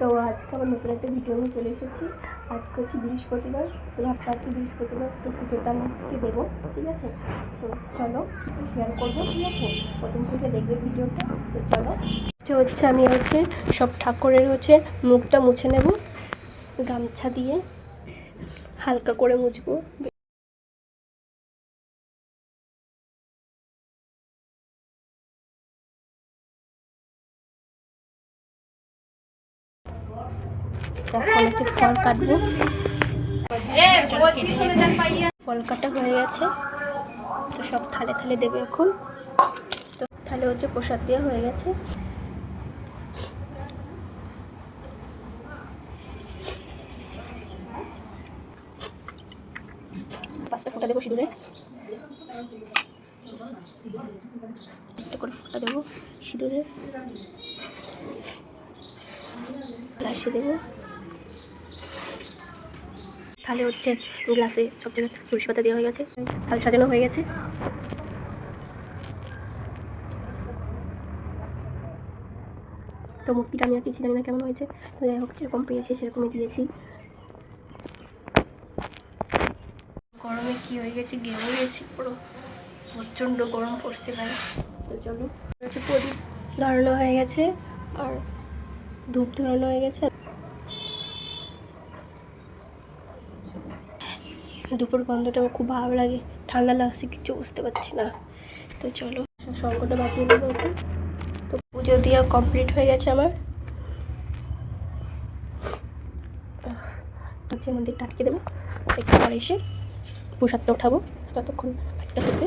তো আজকে আমার নতুন একটা ভিডিও নিয়ে চলে এসেছি। আজকে হচ্ছে বৃহস্পতিবার, তো ভাবতে আজকে বৃহস্পতিবার তো পুজোটা আমি আজকে দেবো, ঠিক আছে? তো চলো শেয়ার করবো, ঠিক আছে? প্রথম থেকে দেখবে ভিডিওটা। তো চলো হচ্ছে আমি সব ঠাকুরের মুখটা মুছে নেব গামছা দিয়ে, হালকা করে মুছবো। এখন ফল কাটবো, ফল কাটা হয়ে গেছে। তো সব থালে থালে দেবে এখন। তো থালে প্রসাদ দেওয়া হয়ে গেছে। পাঁচটা ফোঁটা দেবো সিঁদুরে, একটা করে ফোঁটা দেবো সিঁদুরে, গ্লাসে দেবো। তাহলে গ্লাসে সব জায়গায় তুলসী পাতা দেওয়া হয়ে গেছে, থাল সাজানো হয়ে গেছে। তো মূর্তিটা আমি আর কিছু জানি না কেমন হয়েছে, তো যাই হোক যেরকম পেয়েছি সেরকমই দিয়েছি। গরমে কি হয়ে গেছে, ঘেমে গেছি পুরো, প্রচণ্ড গরম পড়ছে ভাই। তো চলো প্রদীপ ধরানো হয়ে গেছে আর ধূপ ধরানো হয়ে গেছে। দুপুর গন্ধটা খুব ভালো লাগে, ঠান্ডা লাগছে, কিছু বুঝতে পারছি না। তো চলো শঙ্করটা বাজিয়ে দেবো এখন। তো পুজো দিয়ে কমপ্লিট হয়ে গেছে আমার। মন্দিরটা আটকে দেবো, একটু পরে এসে প্রসাদটা উঠাবো, ততক্ষণ আটকে থাকবে।